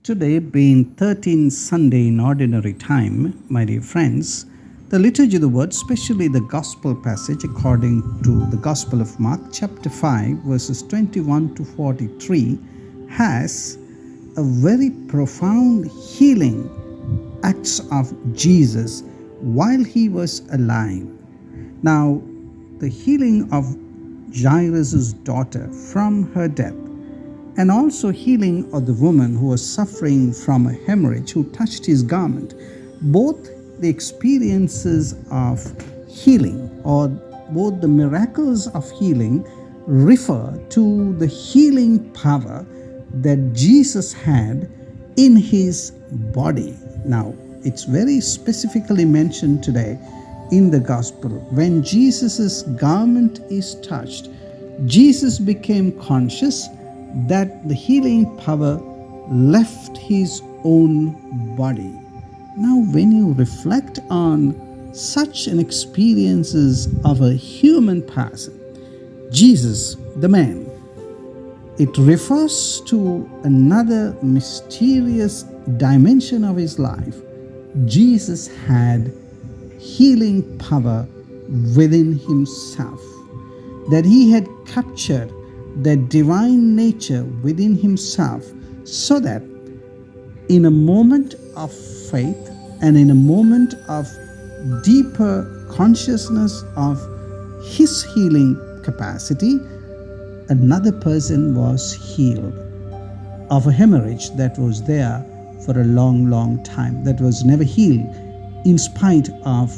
Today, being 13th Sunday in Ordinary Time, my dear friends, the liturgy of the word, especially the gospel passage according to the Gospel of Mark, chapter 5, verses 21 to 43, has a very profound healing acts of Jesus while he was alive. Now, the healing of Jairus' daughter from her death, and also healing of the woman who was suffering from a hemorrhage who touched his garment. Both the experiences of healing or both the miracles of healing refer to the healing power that Jesus had in his body. Now, it's very specifically mentioned today in the gospel. When Jesus' garment is touched, Jesus became conscious that the healing power left his own body. Now, when you reflect on such an experiences of a human person, Jesus, the man, it refers to another mysterious dimension of his life. Jesus had healing power within himself, that he had captured the divine nature within himself, so that in a moment of faith and in a moment of deeper consciousness of his healing capacity, another person was healed of a hemorrhage that was there for a long time, that was never healed in spite of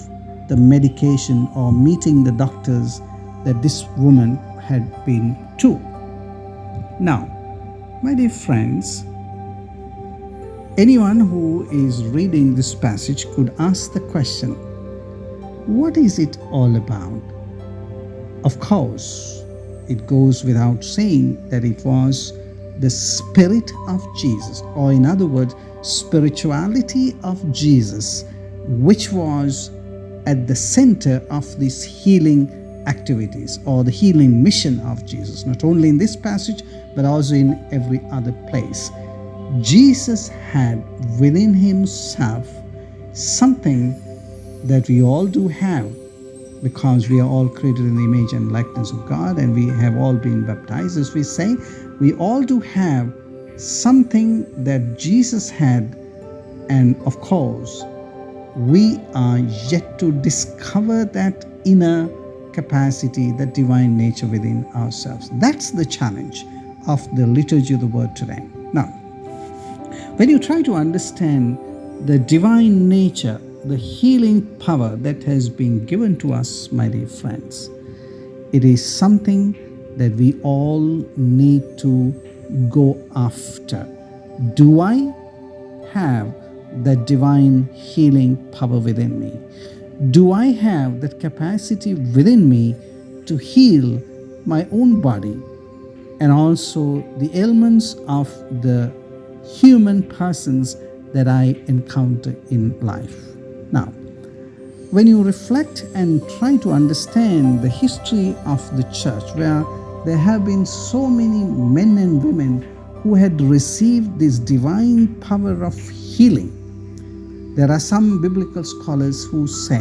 the medication or meeting the doctors that this woman had been to. Now, my dear friends, anyone who is reading this passage could ask the question, what is it all about? Of course, it goes without saying that it was the Spirit of Jesus, or in other words, spirituality of Jesus, which was at the center of this healing activities or the healing mission of Jesus, not only in this passage but also in every other place. Jesus had within himself something that we all do have, because we are all created in the image and likeness of God, and we have all been baptized, as we say. We all do have something that Jesus had, and of course we are yet to discover that inner capacity, that divine nature within ourselves. That's the challenge of the liturgy of the word today. Now, when you try to understand the divine nature, the healing power that has been given to us, my dear friends, it is something that we all need to go after. Do I have that divine healing power within me? Do I have that capacity within me to heal my own body and also the ailments of the human persons that I encounter in life? Now, when you reflect and try to understand the history of the church, where there have been so many men and women who had received this divine power of healing, there are some biblical scholars who say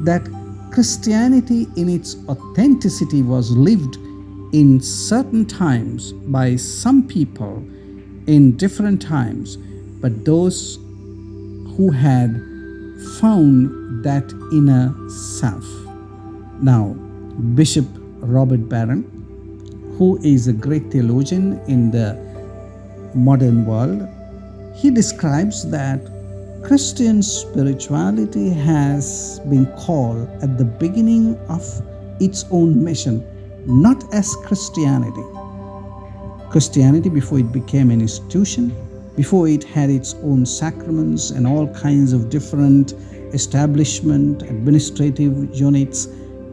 that Christianity in its authenticity was lived in certain times by some people in different times, but those who had found that inner self. Now, Bishop Robert Barron, who is a great theologian in the modern world, he describes that Christian spirituality has been called at the beginning of its own mission, not as Christianity. Christianity, before it became an institution, before it had its own sacraments and all kinds of different establishment, administrative units,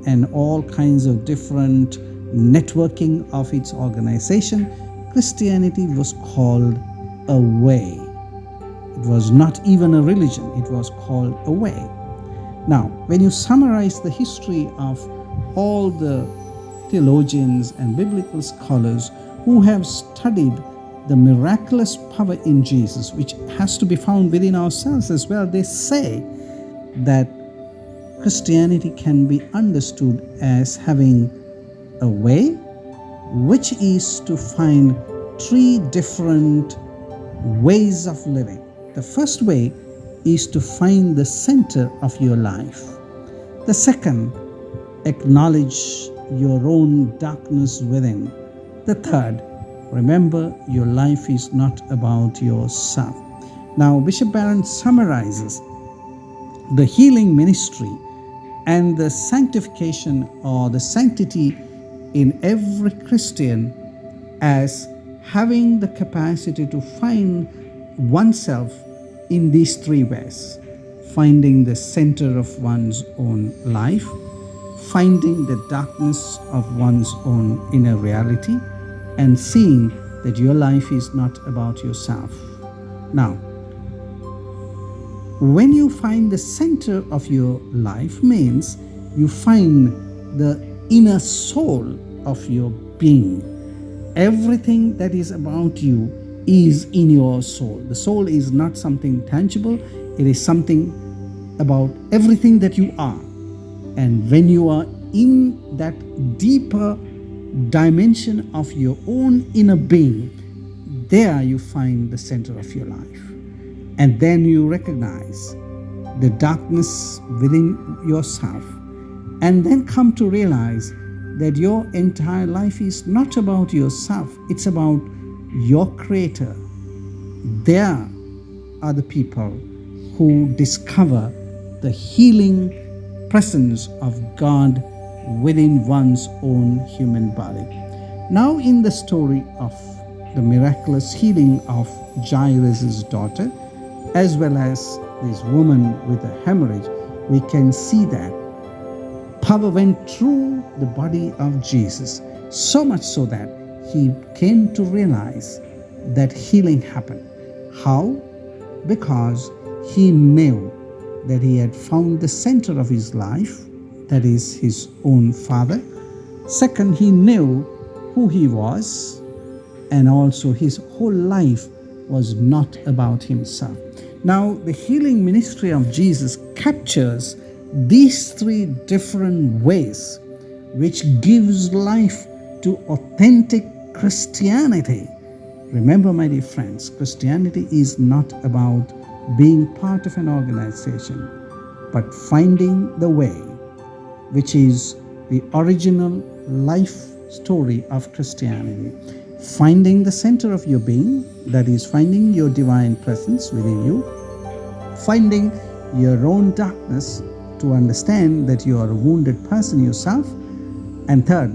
and all kinds of different networking of its organization, Christianity was called a way. It was not even a religion, it was called a way. Now, when you summarize the history of all the theologians and biblical scholars who have studied the miraculous power in Jesus, which has to be found within ourselves as well. They say that Christianity can be understood as having a way, which is to find three different ways of living. The first way is to find the center of your life. The second, acknowledge your own darkness within. The third, remember your life is not about yourself. Now, Bishop Barron summarizes the healing ministry and the sanctification or the sanctity in every Christian as having the capacity to find oneself in these three ways: finding the center of one's own life, finding the darkness of one's own inner reality, and seeing that your life is not about yourself. Now, when you find the center of your life means you find the inner soul of your being. Everything that is about you is in your soul. The soul is not something tangible. It is something about everything that you are. And when you are in that deeper dimension of your own inner being, there you find the center of your life. And then you recognize the darkness within yourself, and then come to realize that your entire life is not about yourself, it's about your Creator. There are the people who discover the healing presence of God within one's own human body. Now, in the story of the miraculous healing of Jairus' daughter, as well as this woman with a hemorrhage, we can see that power went through the body of Jesus, so much so that he came to realize that healing happened. How? Because he knew that he had found the center of his life, that is his own Father. Second, he knew who he was, and also his whole life was not about himself. Now, the healing ministry of Jesus captures these three different ways, which gives life to authentic Christianity. Remember, my dear friends, Christianity is not about being part of an organization, but finding the way, which is the original life story of Christianity. Finding the center of your being, that is, finding your divine presence within you, finding your own darkness to understand that you are a wounded person yourself, and third,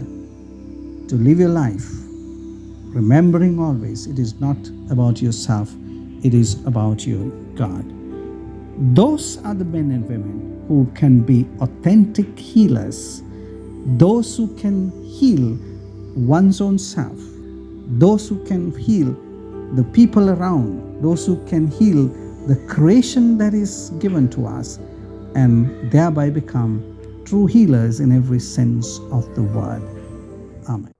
to live your life remembering always it is not about yourself, it is about your God. Those are the men and women who can be authentic healers, those who can heal one's own self, those who can heal the people around, those who can heal the creation that is given to us, and thereby become true healers in every sense of the word. Amen.